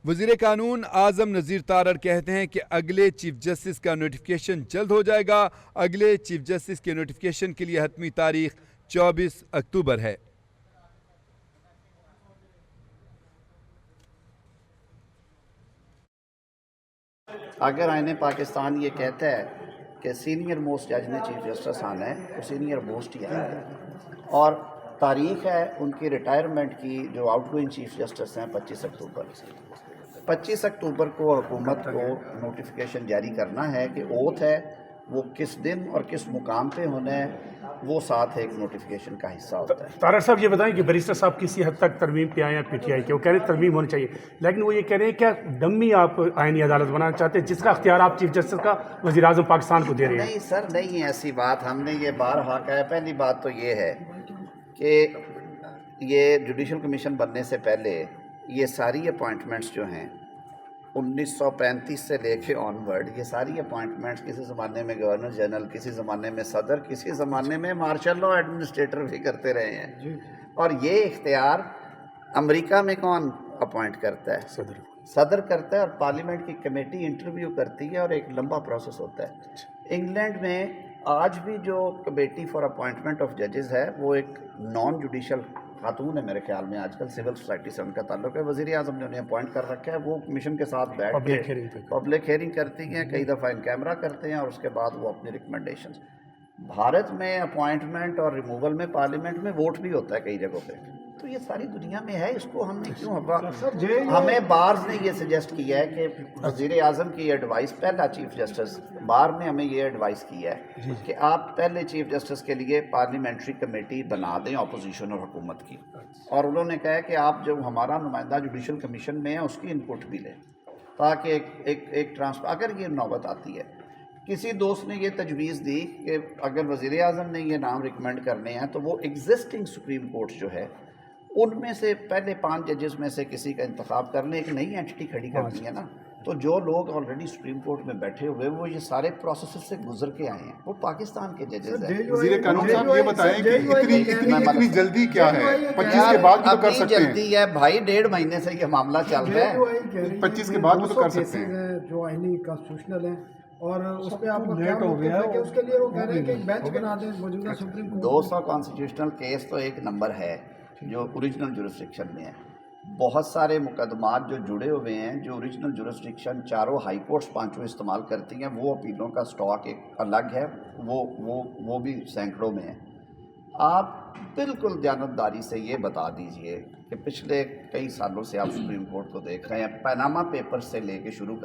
وزیر قانون اعظم نذیر تارڑ کہتے ہیں کہ اگلے چیف جسٹس کا نوٹیفیکیشن جلد ہو جائے گا۔ اگلے چیف جسٹس کے نوٹیفیکیشن کے لیے حتمی تاریخ 24 اکتوبر ہے۔ اگر آئین پاکستان یہ کہتا ہے کہ سینئر موسٹ جج نے چیف جسٹس آنا ہے تو سینئر موسٹ ہی آئیں گے، اور تاریخ ہے ان کی ریٹائرمنٹ کی جو آؤٹ گوئنگ چیف جسٹس ہیں 25 اکتوبر 25 اکتوبر کو حکومت کو نوٹیفیکیشن جاری کرنا ہے کہ اوتھ ہے وہ کس دن اور کس مقام پہ ہونا ہے، وہ ساتھ ایک نوٹیفیکیشن کا حصہ ہوتا ہے۔ طارق صاحب یہ بتائیں کہ بیرسٹر صاحب کسی حد تک ترمیم پہ آئے ہیں پی ٹی آئی کے، وہ کہہ رہے ہیں ترمیم ہونی چاہیے، لیکن وہ یہ کہہ رہے ہیں کیا ڈمی آپ آئینی عدالت بنانا چاہتے ہیں جس کا اختیار آپ چیف جسٹس کا وزیر اعظم پاکستان کو دے رہے ہیں؟ نہیں سر، نہیں ہے ایسی بات، ہم نے یہ بارہا کہا ہے۔ پہلی بات تو یہ ہے کہ یہ جوڈیشل کمیشن بننے سے پہلے یہ ساری اپوائنٹمنٹس جو ہیں 1935 سے لے کے آن ورڈ، یہ ساری اپوائنٹمنٹس کسی زمانے میں گورنر جنرل، کسی زمانے میں صدر، کسی زمانے میں مارشل لا ایڈمنسٹریٹر بھی کرتے رہے ہیں، اور یہ اختیار امریکہ میں کون اپوائنٹ کرتا ہے؟ صدر کرتا ہے، اور پارلیمنٹ کی کمیٹی انٹرویو کرتی ہے اور ایک لمبا پروسیس ہوتا ہے۔ انگلینڈ میں آج بھی جو کمیٹی فار اپوائنٹمنٹ آف ججز ہے وہ ایک نان جوڈیشل خاتون ہے، میرے خیال میں آج کل سول سوسائٹی سے ان کا تعلق ہے، وزیر اعظم نے انہیں اپوائنٹ کر رکھا ہے، وہ کمیشن کے ساتھ بیٹھ کے پبلک ہیئرنگ کرتی ہیں، کئی دفعہ ان کیمرہ کرتے ہیں، اور اس کے بعد وہ اپنی ریکمنڈیشنز۔ بھارت میں اپوائنٹمنٹ اور ریموول میں پارلیمنٹ میں ووٹ بھی ہوتا ہے کئی جگہوں پہ، تو یہ ساری دنیا میں ہے، اس کو ہم نے کیوں ہمیں بارز نے یہ سجیسٹ کیا ہے کہ وزیر اعظم کی ایڈوائس، پہلا چیف جسٹس بار نے ہمیں یہ ایڈوائس کی ہے کہ آپ پہلے چیف جسٹس کے لیے پارلیمنٹری کمیٹی بنا دیں اپوزیشن اور حکومت کی، اور انہوں نے کہا کہ آپ جو ہمارا نمائندہ جوڈیشل کمیشن میں ہے اس کی انپٹ بھی لیں، تاکہ ایک ٹرانسفر اگر یہ نوبت آتی ہے۔ کسی دوست نے یہ تجویز دی کہ اگر وزیر اعظم نے یہ نام ریکمینڈ کرنے ہیں تو وہ ایگزسٹنگ سپریم کورٹ جو ہے ان میں سے پہلے 5 ججز میں سے کسی کا انتخاب کر لیں، ایک نئی اینٹی کھڑی کرنی ہے نا، تو جو لوگ آلریڈی سپریم کورٹ میں بیٹھے ہوئے وہ یہ سارے پروسیسز سے گزر کے آئے ہیں، وہ پاکستان کے ججز ہیں۔ وزیر قانون صاحب یہ بتائیں کہ اتنی جلدی کیا ہے؟ 25 کے بعد بھی تو کر سکتے ہیں۔ جلدی ہے بھائی، 1.5 مہینے سے یہ معاملہ چل رہا ہے، 25 کے بعد بھی تو کر سکتے ہیں جو آئینی کانسٹیٹیوشنل ہیں، اور اس پہ آپ کا کیا موقف ہے کہ اس کے لیے وہ کہہ رہے ہیں کہ ایک بینچ بنا دیں موجودہ سپریم کورٹ؟ 200 کانسٹیٹیوشنل کیس تو ایک نمبر ہے جو اوریجنل جورسڈکشن میں ہے، بہت سارے مقدمات جو جڑے ہوئے ہیں جو اوریجنل جورسڈکشن چاروں ہائی کورٹس 5 استعمال کرتی ہیں، وہ اپیلوں کا سٹاک ایک الگ ہے، وہ بھی سینکڑوں میں ہے۔ آپ بالکل دیانتداری سے یہ بتا دیجئے کہ پچھلے کئی سالوں سے آپ سپریم کورٹ کو دیکھ رہے ہیں، پاناما پیپر سے لے کے شروع کر